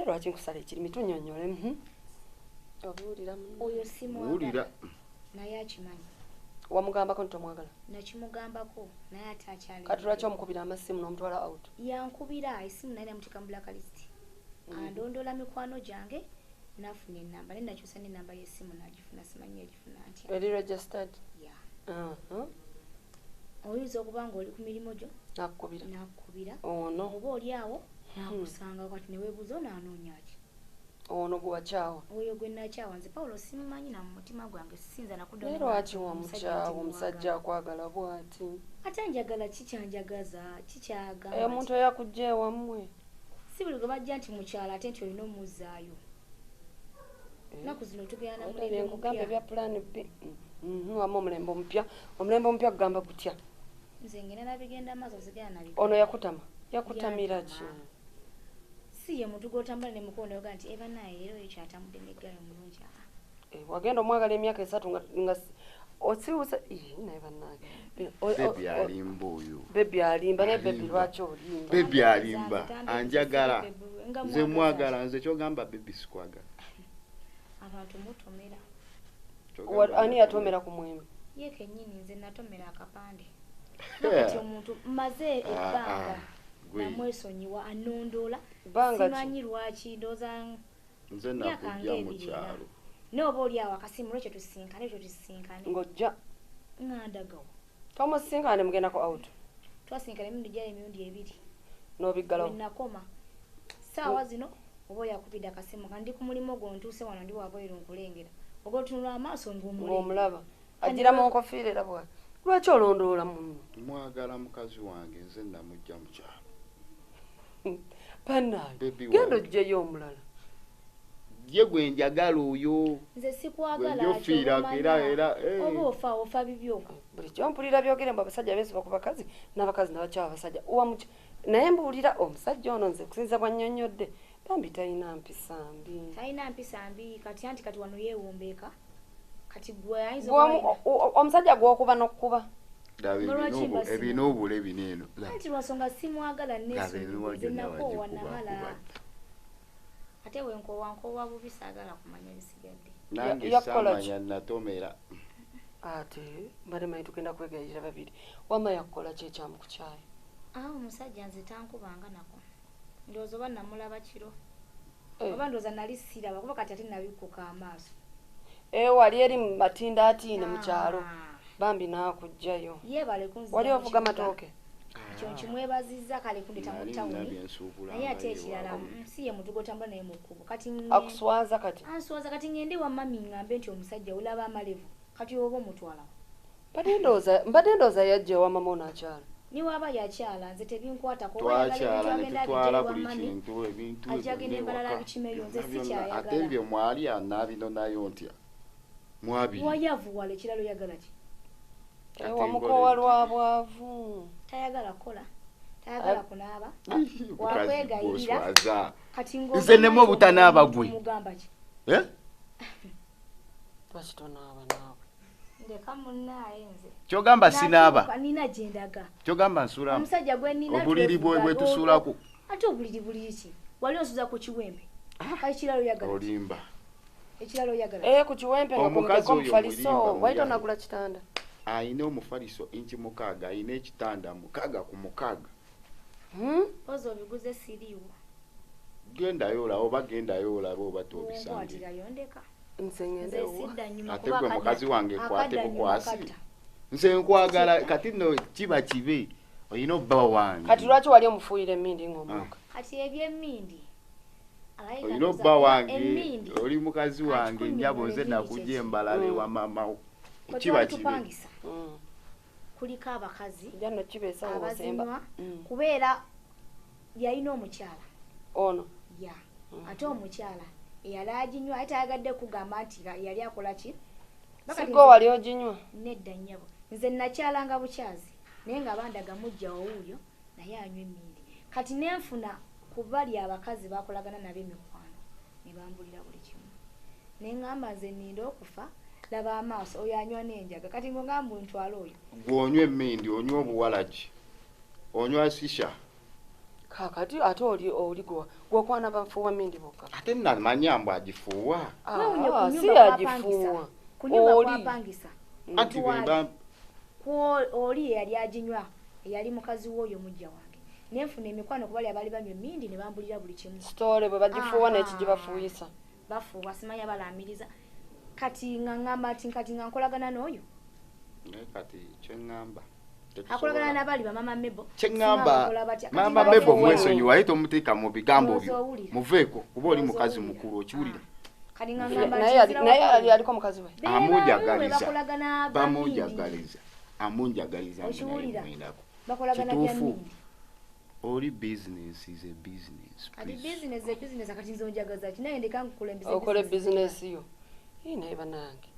ate lwaki nkusala ekirimi tunyonyole obuulira oyo simwagala naye akimanyi wamugambako nti omwagala nakimugambako naye ate akyali kati lwaki omukubira amasimu n'omutwala out yankubira esimu naye namuteeka mu blacklist andondola mikwano gyange nafuna enamba naye nakyusa n'enamba y'essimu nagifuna simanyi egifuna ntya eri registered oyinza okuba nga oli ku mirimu gyo nakukubira ono oba oli awo nakusanga kati neweebuuza onaanoonya ki ono gwewakyawa oyo gwe nakyawa nze Pawulo simumanyi na mu mutima gwange sisinza nakudda naye lwaki wamukyawa omusajja akwagala bw'ati ate njagala kikyanjagaza kikyagamba omuntu eyakujja ewammwe si buli gwe bajja nti mukyala ate nti olina omuzzaayo naku zino tugenda namulembe bya plan B wamu omulembe omupya kugamba gutya nze ngenda nabigenda maaso sigenda nabigenda ono yakutamira ki si ye muntu gw'otambula ne mukono yoga nti eba naye leero ekyo atambudde n'eggaali omulungi wagenda omwagala emyaka 3 nga osibuusa naye bannange bebi alimba oyo bebi alimba naye bebi lwaki olimba bebi alimba anjagala nze mwagala nze kyogamba bebi sikwagala abantu mutomera ani yatomera ku mwembe ye kennyini nze natomera akapande nakati omuntu mmaze ebbanga namwesonyiwa anondola simanyi lwaki ndooza nze nakujja mu kyalo n'oba oli awo akasimu lwekyo tusinkane ng'ojja ngandagawo tomusinkane mugendako out twasinkana emirundi gyali emirundi 2 n'obiggalawo nakoma saawa zino oba yakubidde akasimu kandi ku mulimu gwo ntuuse wano ndi wabweru nkulengera ogotunula amaaso ng'omulaba agira mu nkofiira era bwa lwaki olondoola munno mwagala mukazi wange nze namujja mu kyalo pannaye genda ojjeyo omulala ye gwe njagala oyo nze sikwagala era oba ofa bibyo buli kyompulira byogere mbu abasajja bensiba ku bakazi n'abakazi nabakyawa abasajja naye mbuulira omusajja ono nze kusinza bwannyonnyodde bambi talina mpisa mbi kati wano yeewombeeka kati gwe omusajja gw'okuba n'okkuba ebina obule bineeno anti lwasonga simwagala nesunakoowa namala ate wenkoowa bubi saagala kumanya ebisigadde nange samanya natomera ate mbalemanyi tugenda kwegayirira babiri wama yakukola ki ekyamu ku kyayi omusajja nze tankubanga nako ndowooza oba namulaba kiro oba ndowooza nali siraba kuba kati ate nabikuka amaaso wali eri matindaatiine mu kyalo bambi naakujjayo yeebale kunzira wali ovuga matooke ekyo nkimwebazizza kale kundeta mu tawuni naye ate ekirala si ye muntu gw'otambula naye mu kkubo kati akuswaza kati answaza kati ngende wa mami ngambe nti omusajja olaba amalevu kati oba omutwala mbadde ndowooza yajja ewa mama onaakyala niwaba yakyala nze tebinkwatako twakyala buli kintu ebintu ajagenda embalala bikimeyo nze sikyayagala ate ebyo mwali anaabino nayo ntya mwabiri wayavuwala ekirala oyagala ki wamukowa lwa bwavu tayagala kukola tayagala kunaaba wakwegayirira kati nze nemu obutanaaba gwe mugamba ki lwaki tonaaba naawe ndeka munnaye nze kyogamba sinaaba nina gyendaga kyogamba nsulamu omusajja gwe nina obuliri bwetusuulako ate obuliri ki wali osuza ku kiwempe ekirala oyagala olimba ekirala oyagala ku kiwempe omufaliso wali tonagula kitanda ayina omufaliso inchi 6 ayina ekitanda 6 ku 6 ozo obiguze siriiwo gendayo olaba oba tobisange ate gwe mukazi wange kwate bukwasi nze nkwagala kati no kiba kibe oyina obba wange kati lwaki wali omufuuyira emmindi ng'omwaka kati ebyemmindi oyina obba wange oli mukazi wange nnyabo nze nakujja embalala ewa mama kiba kibe kuliko abakazi jano kibeesa abazinywa kubeera yalina omukyala ono ate omukyala eyali aginywa aye tayagadde kugamba nti yali akola ki sigo wali oginywa nedda nnyabo nze nakyalanga bukyazi naye nga bandaga mujja owuuyo naye anywa emmindi kati nenfuna ku bali abakazi bakolagana nabo emikwano ne bambulira buli kimu neŋŋamba nze nninda okufa laba amaaso oyo anywa n'enjaga kati ng'ogamba ntwala oyo gw'onywa emmindi onywa obuwalagi onywa sisha kakati ate oli gwokwana bafuwa mindi boka ate namanya mbu agifuuwa si agifuuwa kunyumba kwapangisa anti beba oli yali aginywa yali mukazi w'oyo mujja wange nenfuna emikwano kubali abali banywa emindi ne bambulira buli kimu stole bwe bagifuuwa n'ekigibafuuyisa bafuuwa simanya balamiriza kati ngangamba ati kati nkolagana n'oyo kati kyengamba akolagana n'abali bamama Mebo kyengamba mama Mebo mwesonyi wali tomuteeka mu bigambo byo muveeko kuba oli mukazi mukulu okiwulira kati ngangamba naye aliko mukazi we bamujagaliza amunjagaliza bakolagana bya mindi oli business is a business ati business akati nzo njagaza ati naye ndeka nkukulembeza okole business yo naye banange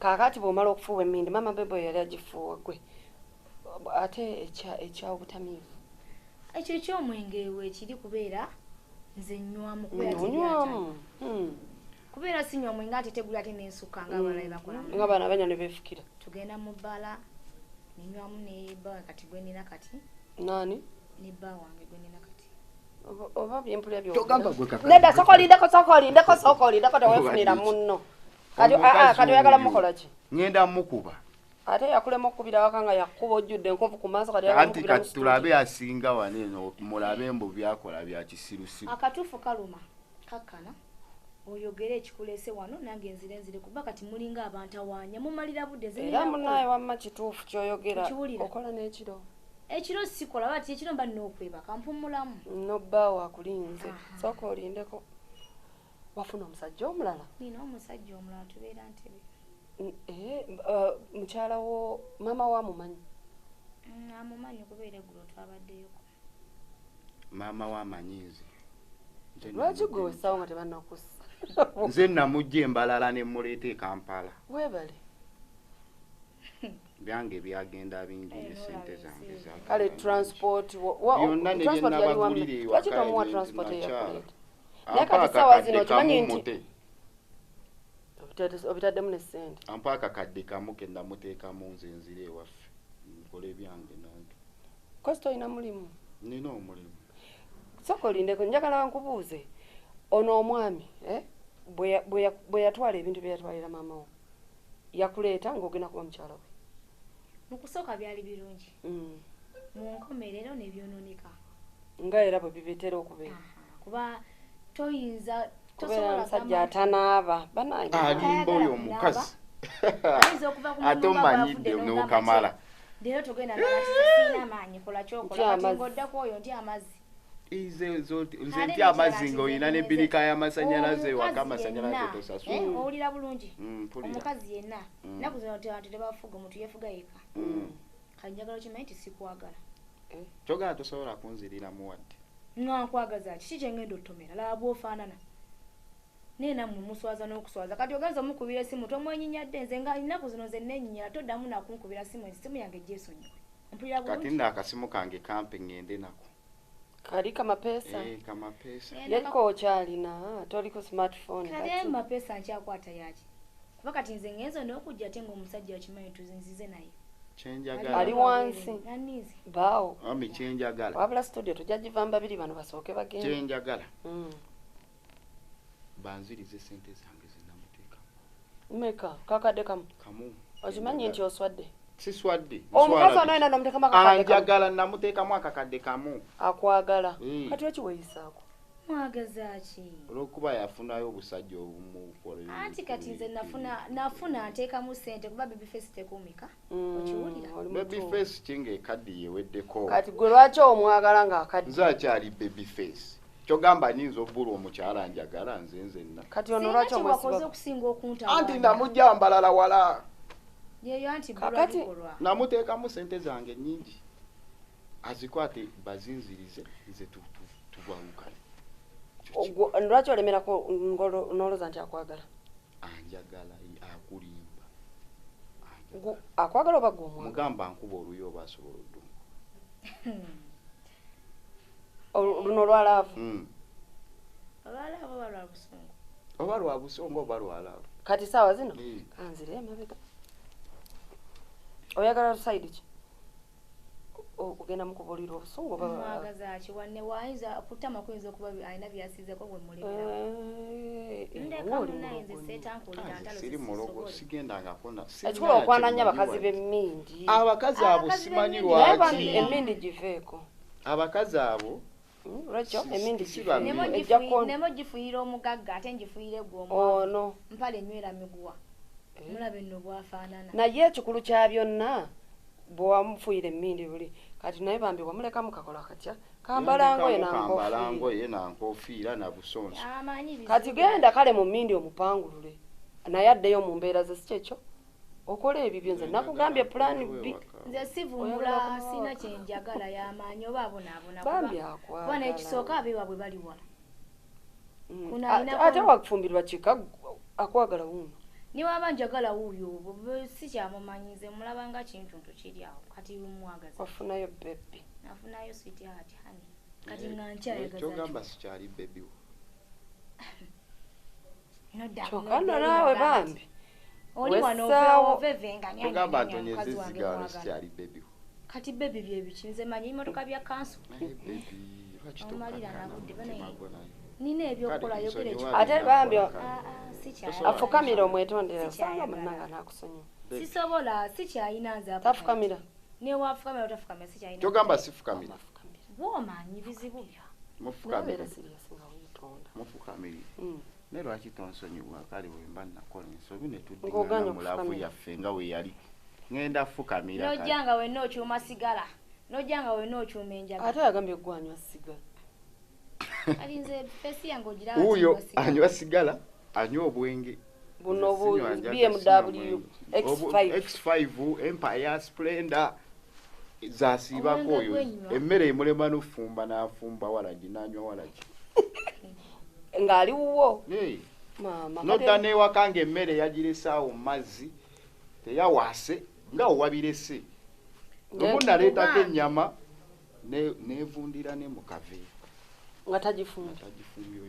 kakati bw'omala okufuuwa emindi mama Bebo yali agifuuwa gwe ate ekyobutamiivu ekyo ekyomwenge we kiri kubeera nze nnywamu kubeera sinywa omwenge ate tegula ate n'ensukka ng'abalala bakola nga bana banywa ne beefukira tugenda mu bbala nenywamu ne bba kati gwe nina kati nani ne bba wange gwe nina kati oba byempulya nedda sokolindeko teweefunira munno kati oyagala mukola ki ngenda mukuba ate yakulema okukubira waka nga yakuba ojjudde enkovu ku maaso anti kati tulabe asinga waneeno mulabe mbu byakola bya kisirusiru akatuufu kaluma kakkana oyogere ekikuleese wano nange nzire kuba kati mulinga abantu awaanya mumalira budde era munaye wamma kituufu kyoyogera okola n'ekiro ekiro sikola bati ekiro mba n'okwebaka mpumulamu nobbaawo akulinze sooka olindeko wafuna omusajja omulala nina omusajja omulala tubeera ntebe mukyala wo mama wa amumanyi amumanyi kubeera eggulo twabaddeyoko maama wa amanyiizi lwaki gwe wessawo nga tebannakussa nze namujja embalala ne muleeta e Kampala weebale byange byagenda bingi n'essente zange kale transport byonna ne byenabagulira lwaki tomuwa transport eyakuleeta naye kati essaawa zino okimanyi nti obitaddemu n'essente ampa akakadde kamu ke namuteekamu nze nzire ewaffe nkole byange nange kosi tolina mulimu nina omulimu sooka olindeko njagala nkubuuze ono omwami bwe yatwala ebintu bye yatwalira maama wo yakuleeta ng'ogenda kuba mukyala we mu kusooka byali birungi mu nkomerero ne byonooneka nga era bwe bibetera okubeera kuba toyinza kubeera musajja atanaaba alimba oyo omukazi ate omanyidde n'okamala leero togenda nabatiza amaanyi kola kyokola kati ng'oddako oyo nti amazzi nze nti amazzi ng'olina n'ebbirika y'amasannyalaze waka amasannyalaze tosasula owulira bulungi omukazi yenna nnaku zino abantu tebafuga omuntu yeefuga yeka kale njagala okimanyi nti sikwagala kyogala tosobola kunziriramu wadde nga nkwagaza kiki kyengenda otomera laba bw'ofaanana naye nammwe muswaza n'okuswaza kati ogenza omukubira essimu tomwenyinyadde nze nga nnaku zino ze neenyinyira toddamu nakunkubira ssimu essimu yange gyesonyiwe mpulira bulungi kati nno akasimu kange kampe ngende nako kali kamapeesa kamapeesa yaliko okyalina toliko smartphone kale mapeesa nkyakwata yaki kuba kati nze ngenza n'okujja ate ng'omusajja wakimanyi tuzinzize naye kyenjagala ali wansi baawo ami kyenjagala wabula studio tujja givamu babiri bano basooke bagenda kyenjagala banzirize sente zange zenamuteekamu meka kakadde kamu okimanyi nti oswadde siswadde omukazi ono yena nomuteekamu anjagala namuteekamu akakadde kamu akwagala kati wekiweeyisaako mwagaza ki olwokuba yafunayo obusajja obumu anti kati nze nafuna nteekamu ssente kuba babyface tekuumika okiwulira babyface kinga ekaddi yeweddeko kati gwe lwaki omwagala ng'akaddi nze akyali babyface kyogamba nyinza obbula omukyala njagala nze nzenna kati ono lwaki omwesibakoze okusinga okuntawa anti namujja mbalala wala yeyo anti kakati namuteekamu ssente zange nnyingi azikwate bazinzirize nze tubawukane lwaki olemerako noloza nti akwagala anjagala akulimba akwagala oba gwe mugamba nkuba oluyo oba asobola odduma luno lwalaavu oba lwa busongo oba lwalaavu kati saawa zino kanzire emabega oyagala saidi ki okugenda mu kubulira obusungu baba mwagaza ki wanne wayiza kutama kuyinza okuba alina byasizeko gwe mulebera ndeka munayinze setankulira ntalo siri mulogo sigenda kona ekikola okwananya abakazi b'emmindi abakazi abo simanyi lwaki emmindi giveeko abakazi abo lwekyo emmindi nemo gifuyira omugagga ate njifuyire gwe ono mpale enywera miguwa mulabe nno bwafaanana naye ekikulu kya byonna bwewamufuyira emmindi buli kati naye bambi wamuleka mukakola katya kambalangoye nankofiira na busonso kati genda kale mu mmindi omupangulule naye addeyo mu mbeera ze si kyekyo okola ebibyo nze nakugambye pulaani B nze sivumbula sina kyenjagala y'amaanyi oba abonaabona bambi akwagala ekisooka abeewa bwe bali wala ate wakufumbirwa kika akwagala wuuno niwaba njagala wuuyo si kyamumanyize mulaba nga kintu kiri awo kati lumwagaza wafunayo bebbi nafunayo sweetheart honey kati nga nkyayagaza kyogamba sikyali bebbi wo kyokka nno naawe bambi oli wano ovevenga kyogamba ntonyezizigano sikyali bebbi wo kati bebbi byebiki nze manyi ebimotoka bya kanso omalira nabudde banaye nina ebyokukola yogere ate bambi afukamira omwetondera osanga munnanga nakusonyiwa sisobola sikyayina nze tafukamira newafukamira otafukamira sikyayina kyogamba sifukamira bwomanyi bizibu bya mufukamira siriyasinga witonda mufukamiri ne lwaki tonsonyiwa kale wemba nakola ensobi netuddigana mulavu yaffe nga we yali ngenda fukamira nojjanga wenna okyuma sigala nojjanga wenna okyuma enjaga ate yagambye gwanywa sigala alinze fesi yange ogira uyo anywa sigala anywa obwenge buno BMW X5 Empire Splendor zasiibako oyo emmere emulema n'ofumba n'afumba walagi n'anywa walagi ng'ali wuwo maama nodda n'ewaka ng'emmere yagiresaawo mu mazzi teyawaase nga owabirese lumu naleetako ennyama neevundira ne mu kaveera nga tagifumbye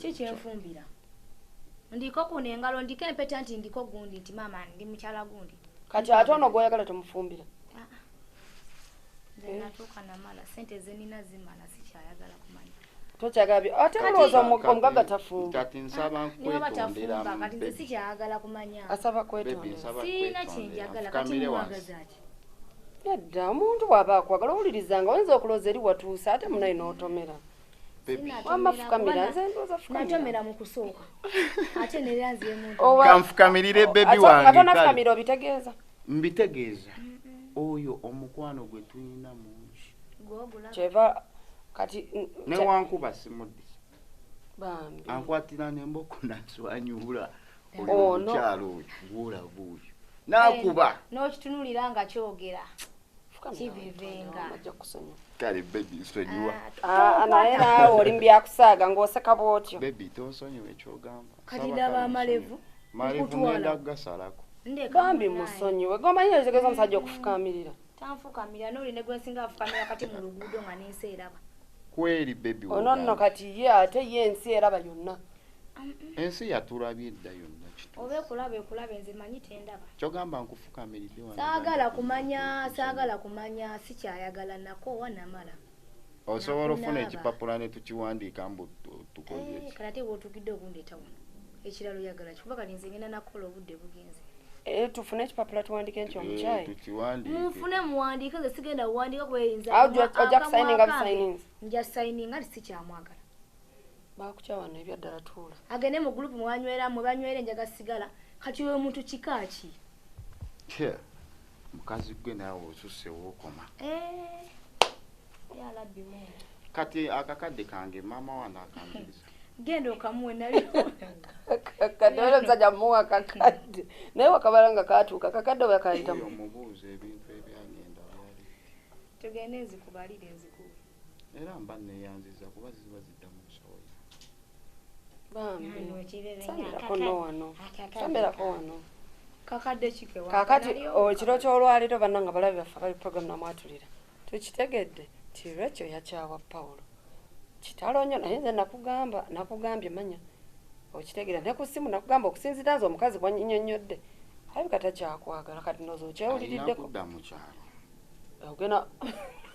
kikyenfumbira ndiko kuno engalo ndiko empeta nti ndiko gundi nti maama ndi mukyala gundi kati ate ono gwoyagala temufumbira nze natuuka namala sente ze nina zimala sikyayagala kumanya tokyagala ate olowooza omugagga tafumba kati nsaba nkwetondera kati nze sikyayagala kumanya asaba kwetondera siina kyenjagala kati mwagazaaki nedda omuntu bw'aba akwagala owulirizanga oyinza okulooza eri watuusa ate munayi n'otomera wamafukamira nze ndooza natomera mu kusooka ate neranziye muntu kanfukamirire bebi wange ate onafukamira obitegeeza mbitegeeza oyo omukwano gwe tulina mungi kyeva kati newankuba simuddisa bambi ankwatira nemboko naswanyula omukyalo oyo bwolabuuyo nakuba n'okitunulira nga kyogera kibivenga kale bebi nsonyiwa naye naawe oli mbyakusaaga ng'oseka bwotyo bebi tonsonyiwa ekyogamba kati ndaba amalevu malevu ngenda kugasalako bambi musonyiwe gomanyi ekitegeeza omusajja okufukamirira tanfukamira n'oli ne gwensinga afukamira kati mu luguudo nga n'ensi eraba kweri bebi ono nno kati ye ate ye ensi eraba yonna ensi yatulabye edda yonna oba ekulaba nze manyi tendaba kyogamba nkufukamiridde saagala kumanya sikyayagala nako wanamala osobola ofuna ekipapula ne tukiwandiika mbu tukoze kale ate bw'otugidde okundeeta wano ekiralo yagala kikuba kali nze ngenda nakola obudde bugenze tufune ekipapula tuwandike nti omukyayi munfune muwandiike nze sigenda kuwandiika kweyinza ojja kusayininga busayininzi nja sayininga nti sikyamwagala bakukyawa wano ebyaddala tuula agende mu gurupu mwe banywera enjaga sigala kati we muntu kikaaki mukazi gwe naawe osusewo okoma yalabbi kati akakadde kange maama wange akangiriza genda okamuwe nabyo kati ole musajja muwa kakadde naye wakabala nga katuuka kakadde oba yakayitamu omubuuza ebintu ebyagenda wali tugende enzikubalire enzikuwe era mba neyanziza kuba ziba zidda mu nsooya bambi sambirako nowano sambirako wano kakadde kike kakati ekiro ky'olwaliro bannanga balabi baffe bali program namwatulira tukitegedde ti lwekyo yakyawa Pawulo kitalo nnyo naye nze nakugambye manya okitegera ne ku ssimu nakugamba okusinzira nze omukazi gwannyonnyodde alabika takyakwagala kati nozo okyewuliriddeko kudda mu kyalo ogena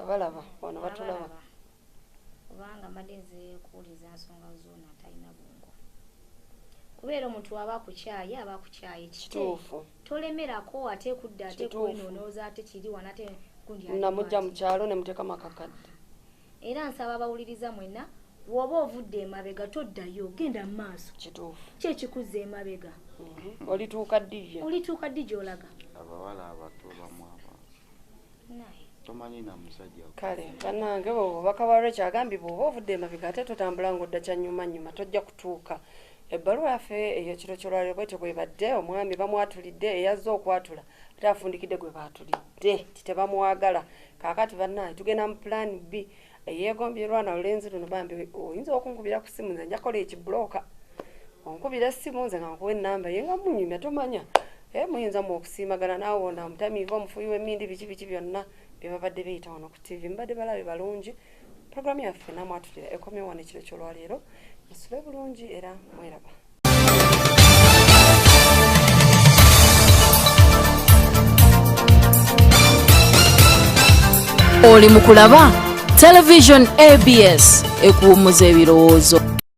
abalaba wano batulaba kubanga mbadde nze kuwuliza nsonga zoona talina bungo kubeera omuntu aba ku kyayi kituufu tolemerako ate kudda ate kwenoonooza ate kiri wana ate gundi namujja mu kyalo ne muteeka makakadde era nsaba abawuliriza mwenna bw'oba ovudde emabega toddayo genda mu maaso kituufu kyekikuza emabega olituuka ddi gy'olaga abawala abato bamu tomanyi na musajja kale bannange obubaka bwa Rachel agambye bw'oba ovudde emabega ate totambula ng'odda kyanyuma tojja kutuuka ebbaluwa yaffe eyo kiro kyolwaliro bwete bwebadde omwami bamwatulidde eyazze okwatula ate afundikidde gwe baatulidde titebamwagala kaakati bannange tugenda mu plan B eyeegombye lwana lulenzi luno bambi oyinza okunkubira ku ssimu nze njakola ekibulooka onkubira essimu nze nga nkuwa ennamba ye nga munyumya tomanya muyinza mu okusiimagana naawe wona mutamiiva omufuyi w'emmindi biki byonna bye babadde beyita wano ku TV mbadde balabe balungi programu yaffe namwatulira ekomye wano ekiro kyolwaleero musule bulungi era mweraba oli mu kulaba television ABS ekuwummuza ebirowoozo